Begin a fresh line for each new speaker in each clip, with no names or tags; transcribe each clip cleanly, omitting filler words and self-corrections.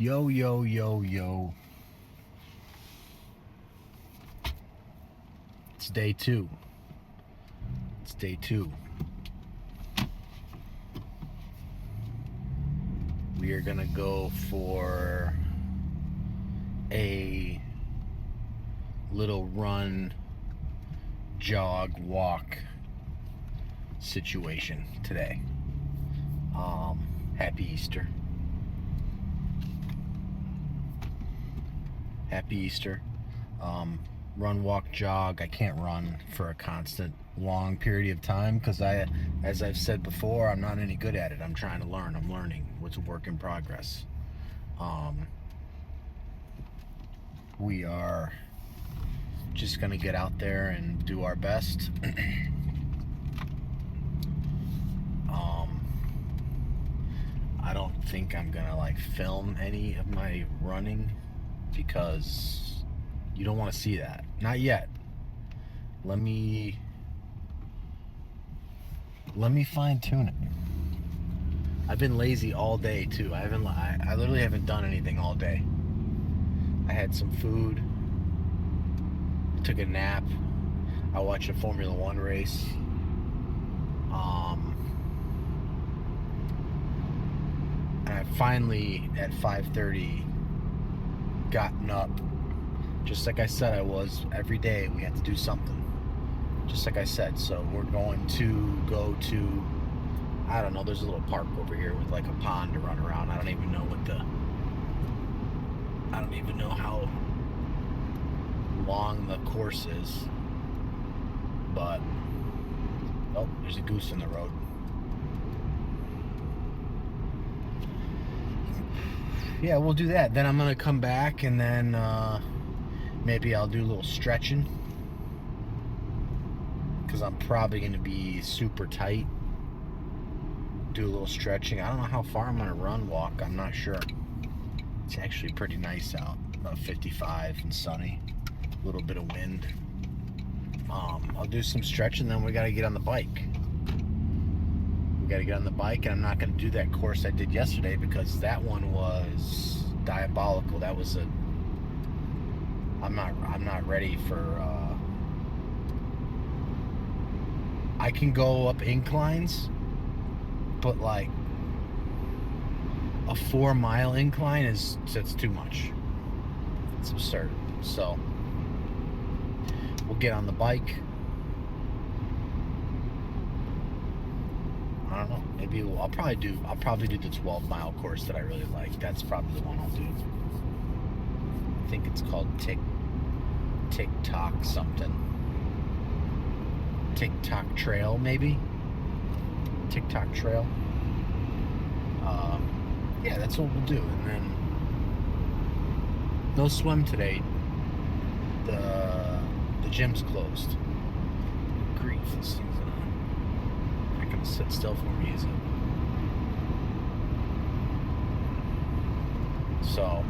Yo, yo, yo, yo. It's day two. It's day two. We are gonna go for a little run, jog, walk situation today. Happy Easter. Happy Easter. Run, walk, jog. I can't run for a constant long period of time because as I've said before, I'm not any good at it. I'm trying to learn. I'm learning. It's a work in progress. We are just gonna get out there and do our best. I don't think I'm gonna film any of my running because you don't want to see that. Not yet. Let me fine tune it. I've been lazy all day too. I literally haven't done anything all day. I had some food, took a nap, I watched a Formula One race. And I finally at 5:30 gotten up. Just like I said I was, every day we have to do something. Just like I said, so we're going to go to, I don't know, there's a little park over here with a pond to run around. I don't even know how long the course is. But, oh, there's a goose in the road. Yeah, we'll do that. Then I'm going to come back and then maybe I'll do a little stretching because I'm probably going to be super tight. Do a little stretching. I don't know how far I'm going to run, walk. I'm not sure. It's actually pretty nice out. About 55 and sunny. A little bit of wind. I'll do some stretching, then we got to get on the bike. We got to get on the bike, and I'm not going to do that course I did yesterday because that one was diabolical. That was I'm not ready for I can go up inclines, but a 4-mile incline that's too much. It's absurd. So we'll get on the bike. I don't know. Maybe I'll probably do the 12-mile course that I really like. That's probably the one I'll do. I think it's called TikTok something. TikTok Trail, maybe. TikTok Trail. Yeah, that's what we'll do. And then no swim today. The gym's closed. Good grief, this thing's not gonna sit still for me, is it? So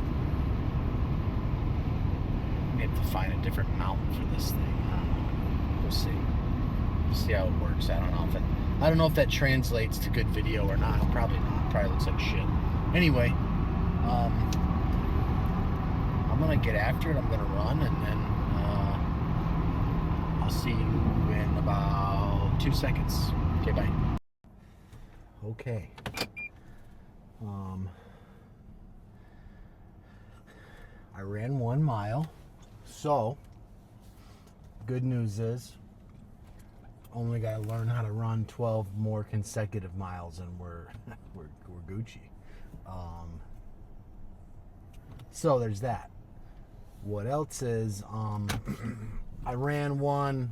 we have to find a different mountain for this thing. I don't know. We'll see. We'll see how it works. I don't know if that translates to good video or not. Probably not. Probably looks like shit. Anyway, I'm gonna get after it. I'm gonna run, and then I'll see you in about 2 seconds. Okay, bye. Okay. I ran 1 mile. So, good news is, only got to learn how to run 12 more consecutive miles, and we're Gucci. So there's that. What else is? I ran 1,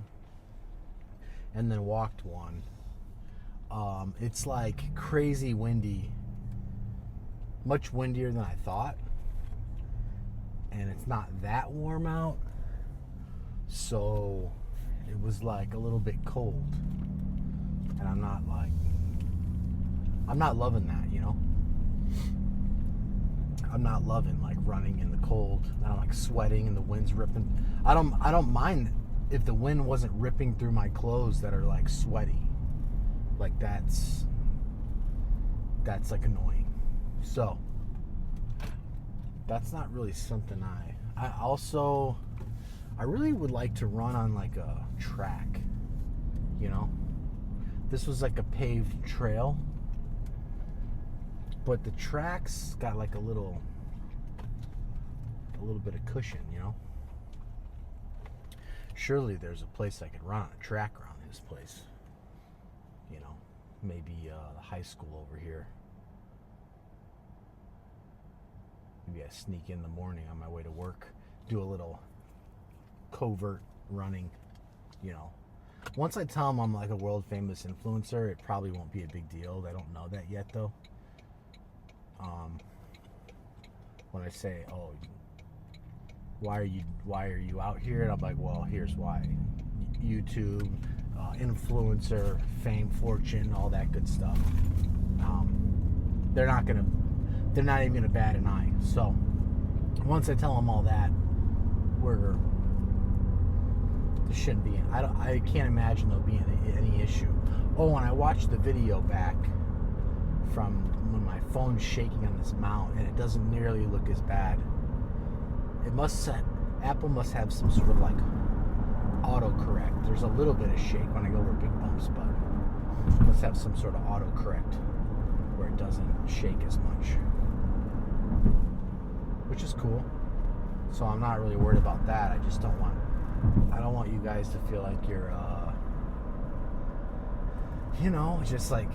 and then walked 1. It's crazy windy, much windier than I thought, and it's not that warm out, so it was a little bit cold, and I'm not loving that, I'm not loving running in the cold. I don't sweating and the wind's ripping. I don't mind if the wind wasn't ripping through my clothes that are sweaty. That's annoying. So that's not really something I really would like to run on like a track, you know. This was like a paved trail, but the track's got like a little bit of cushion, you know. Surely there's a place I could run on a track around this place, you know. Maybe the high school over here. Maybe I sneak in the morning on my way to work, do a little covert running, you know. Once I tell them I'm like a world famous influencer, it probably won't be a big deal. They don't know that yet though. When I say, oh, why are you out here? And I'm like, well, here's why. YouTube, influencer, fame, fortune, all that good stuff. They're not even gonna bat an eye. So once I tell them all that, there shouldn't be. I can't imagine there'll be any issue. Oh, and I watched the video back from when my phone's shaking on this mount, and it doesn't nearly look as bad. Apple must have some sort of like autocorrect. There's a little bit of shake when I go over big bumps, but it must have some sort of autocorrect where it doesn't shake as much, which is cool. So I'm not really worried about that. I don't want you guys to feel like you're you know, just like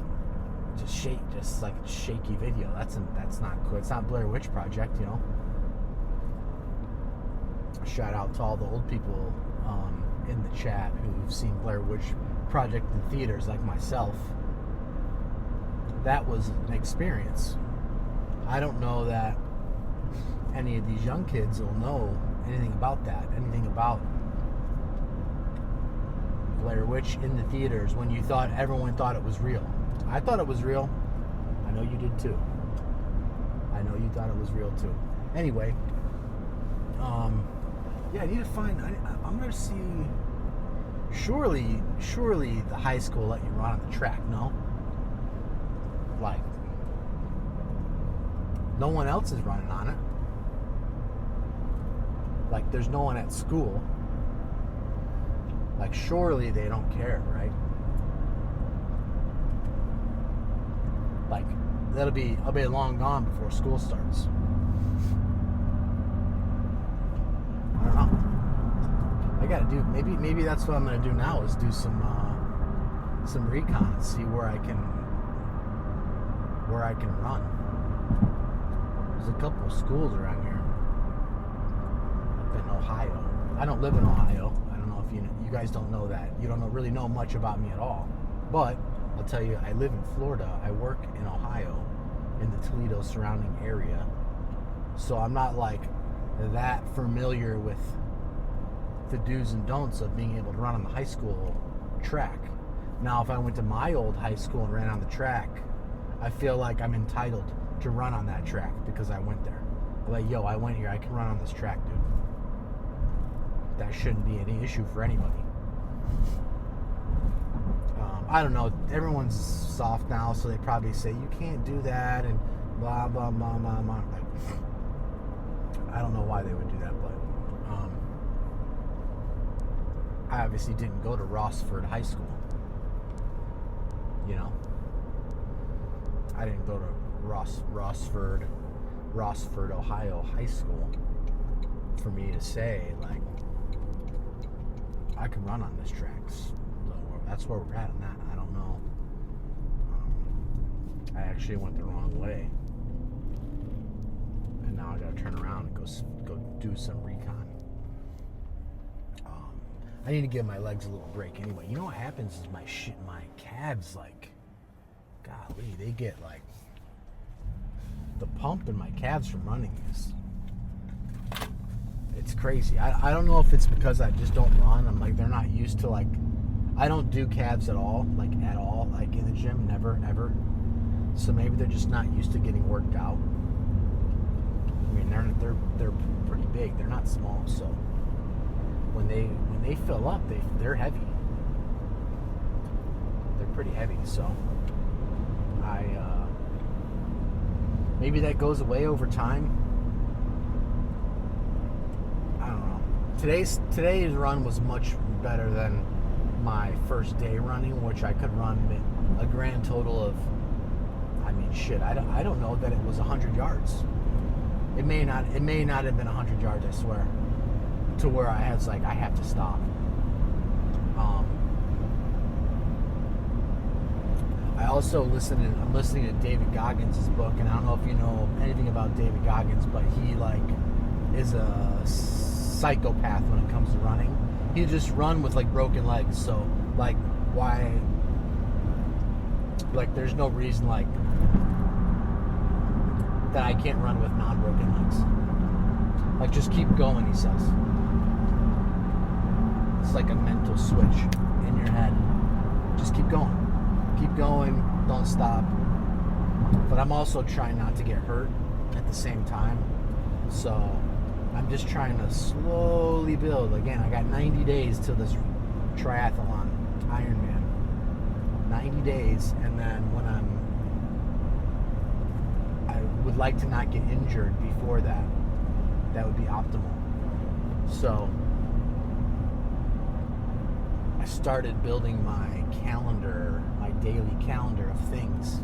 a shaky video. That's not cool. It's not Blair Witch Project, you know. Shout out to all the old people in the chat who've seen Blair Witch Project in theaters, like myself. That was an experience. I don't know that any of these young kids will know anything about that, anything about Blair Witch in the theaters when everyone thought it was real. I thought it was real. I know you did too. I know you thought it was real too. Anyway, yeah, I need to find. I'm gonna see. Surely the high school let you run on the track. No, like no one else is running on it. Like there's no one at school. Like surely they don't care, right? Like I'll be long gone before school starts. I don't know. I gotta do maybe that's what I'm gonna do now is do some recon and see where I can run. There's a couple of schools around here up in Ohio. I don't live in Ohio. I don't know if you guys don't know that. You don't really know much about me at all. But I'll tell you, I live in Florida. I work in Ohio, in the Toledo surrounding area. So I'm not like that familiar with the do's and don'ts of being able to run on the high school track. Now, if I went to my old high school and ran on the track, I feel like I'm entitled to run on that track because I went there. I'm like, yo, I went here. I can run on this track, dude. That shouldn't be any issue for anybody. I don't know. Everyone's soft now, so they probably say you can't do that and blah blah blah blah blah. Like, I don't know why they would do that, but I obviously didn't go to Rossford High School. You know, I didn't go to Rossford, Ohio High School for me to say like I can run on this track. That's where we're at on that. I don't know. I actually went the wrong way, and now I gotta turn around and go do some recon. I need to give my legs a little break anyway. You know what happens is my calves, like, golly, they get like the pump in my calves from running is. It's crazy. I don't know if it's because I just don't run. I'm like, they're not used to like. I don't do calves at all, like in the gym, never, ever. So maybe they're just not used to getting worked out. I mean, they're pretty big. They're not small. So when they fill up, they're heavy. They're pretty heavy. So maybe that goes away over time. today's run was much better than my first day running, which I could run a grand total of, I mean, shit, I don't know that it was 100 yards. It may not have been 100 yards, I swear, to where I was like, I have to stop. I'm listening to David Goggins' book, and I don't know if you know anything about David Goggins, but he like is a psychopath when it comes to running. He just run with like broken legs, so like why, like there's no reason like that I can't run with non-broken legs. Like just keep going, he says. It's like a mental switch in your head. Just keep going. Keep going, don't stop. But I'm also trying not to get hurt at the same time. So I'm just trying to slowly build. Again, I got 90 days till this triathlon, Ironman. 90 days, and then when I would like to not get injured before that. That would be optimal. So I started building my calendar, my daily calendar of things,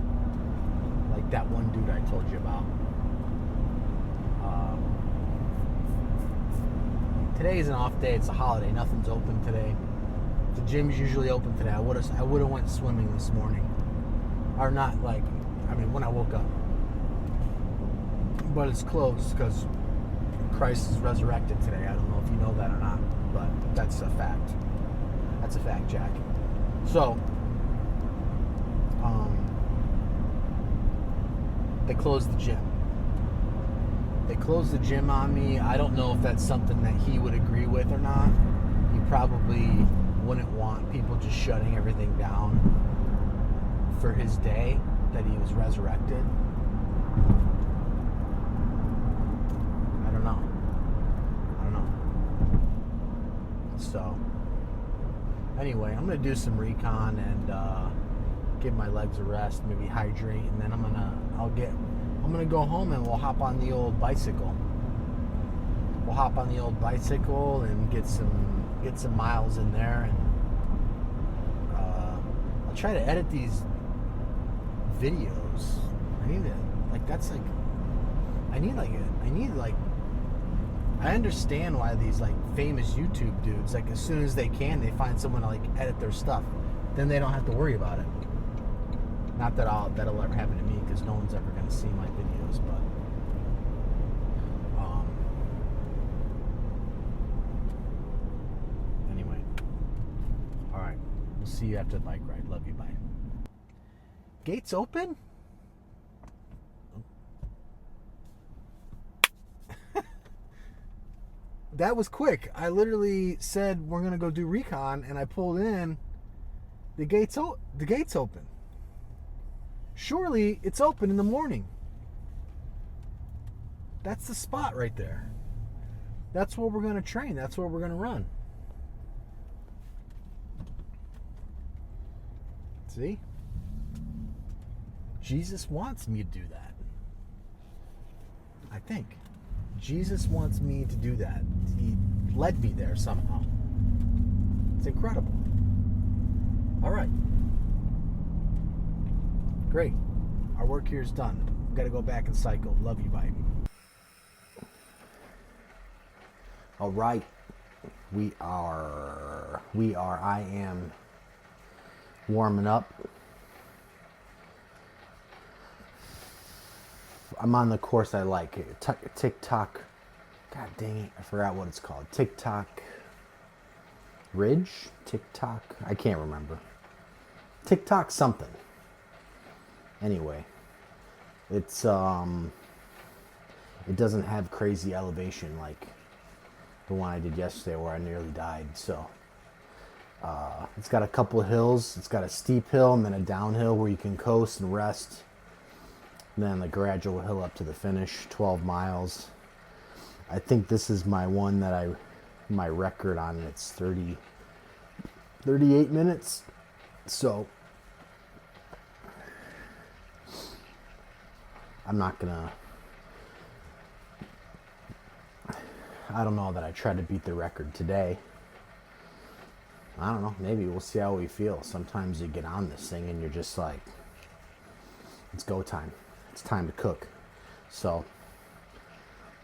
like that one dude I told you about. Today is an off day. It's a holiday. Nothing's open today. The gym's usually open today. I would have went swimming this morning, or not like, I mean when I woke up. But it's closed because Christ is resurrected today. I don't know if you know that or not, but that's a fact. That's a fact, Jack. So, they closed the gym. They closed the gym on me. I don't know if that's something that he would agree with or not. He probably wouldn't want people just shutting everything down for his day that he was resurrected. I don't know. So, anyway, I'm going to do some recon and give my legs a rest, maybe hydrate, and then I'm gonna go home and we'll hop on the old bicycle. We'll hop on the old bicycle and get some miles in there, and I'll try to edit these videos. I understand why these like famous YouTube dudes, like as soon as they can, they find someone to like edit their stuff. Then they don't have to worry about it. Not that that'll ever happen to me, because no one's ever going to see my videos, but anyway. Alright. We'll see you after the bike ride. Love you. Bye. Gates open? That was quick. I literally said we're going to go do recon, and I pulled in. The gate's open. Surely it's open in the morning. That's the spot right there. That's where we're going to train. That's where we're going to run. See? Jesus wants me to do that. I think. Jesus wants me to do that. He led me there somehow. It's incredible. All right. Great. Our work here is done. We've got to go back and cycle. Love you, bye. All right. I am warming up. I'm on the course I like. TikTok. God dang it. I forgot what it's called. TikTok Ridge? TikTok? I can't remember. TikTok something. Anyway, it's it doesn't have crazy elevation like the one I did yesterday where I nearly died. So it's got a couple of hills. It's got a steep hill and then a downhill where you can coast and rest. And then a gradual hill up to the finish, 12 miles. I think this is my one that my record on it's 38 minutes. So I'm not gonna I don't know that I try to beat the record today. I don't know. Maybe we'll see how we feel. Sometimes you get on this thing and you're just like, it's go time. It's time to cook. So,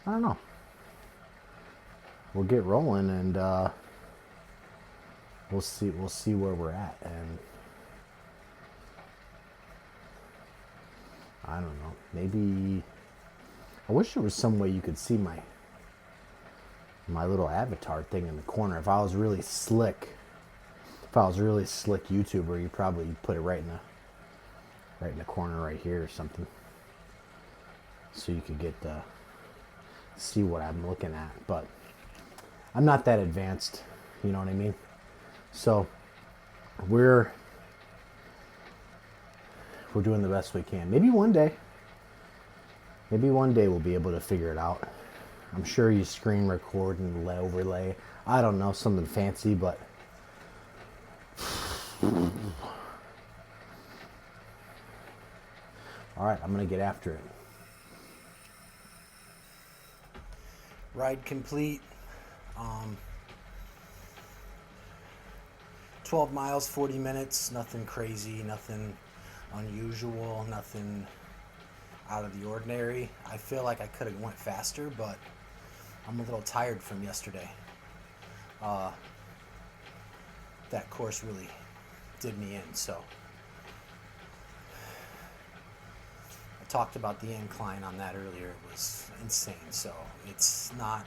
I don't know. We'll get rolling and we'll see where we're at. And I don't know. Maybe I wish there was some way you could see my little avatar thing in the corner. If I was really slick YouTuber, you probably put it right in the corner right here or something, so you could get see what I'm looking at. But I'm not that advanced, you know what I mean? So we're doing the best we can. Maybe one day we'll be able to figure it out. I'm sure you screen record and overlay. I don't know, something fancy, but all right, I'm gonna get after it. Ride complete. 12 miles, 40 minutes. Nothing crazy, nothing unusual, nothing out of the ordinary. I feel like I could have went faster, but I'm a little tired from yesterday. That course really did me in, so I talked about the incline on that earlier. It was insane, so it's not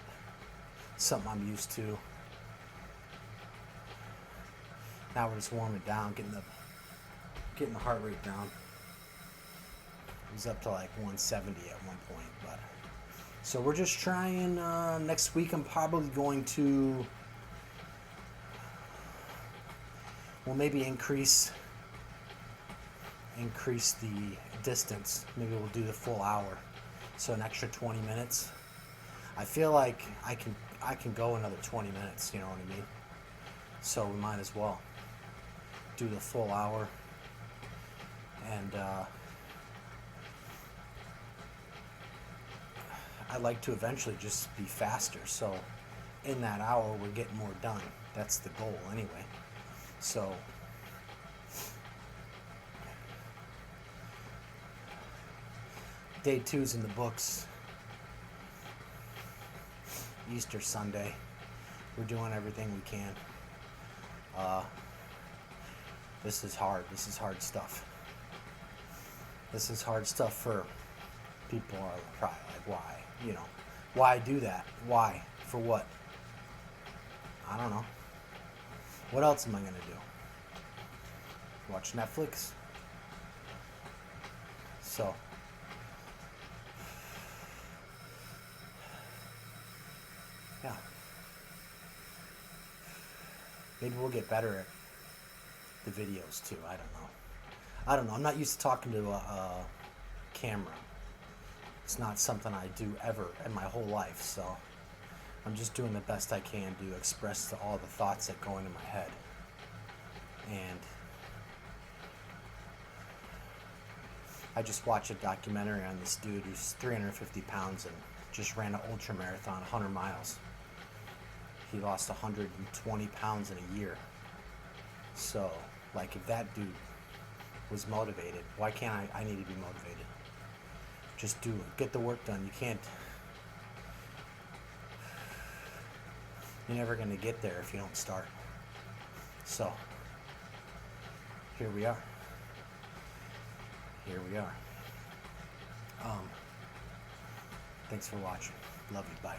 something I'm used to. Now we're just warming it down, getting the heart rate down. It was up to like 170 at one point, but so we're just trying. Next week I'm probably going to, well, maybe increase the distance. Maybe we'll do the full hour, so an extra 20 minutes. I feel like I can go another 20 minutes, you know what I mean? So we might as well do the full hour. And I'd like to eventually just be faster, so in that hour we're getting more done. That's the goal anyway. So day 2's in the books. Easter Sunday. We're doing everything we can. This is hard. This is hard stuff. This is hard stuff for people who are probably like, why? You know, why do that? Why? For what? I don't know. What else am I going to do? Watch Netflix? So, yeah. Maybe we'll get better at the videos too. I don't know. I'm not used to talking to a camera. It's not something I do ever in my whole life, so I'm just doing the best I can to express all the thoughts that go into my head. And I just watched a documentary on this dude who's 350 pounds and just ran an ultra marathon, 100 miles. He lost 120 pounds in a year. So, like, if that dude was motivated, why can't I need to be motivated? Just do it. Get the work done. You're never going to get there if you don't start. So, here we are. Thanks for watching. Love you. Bye.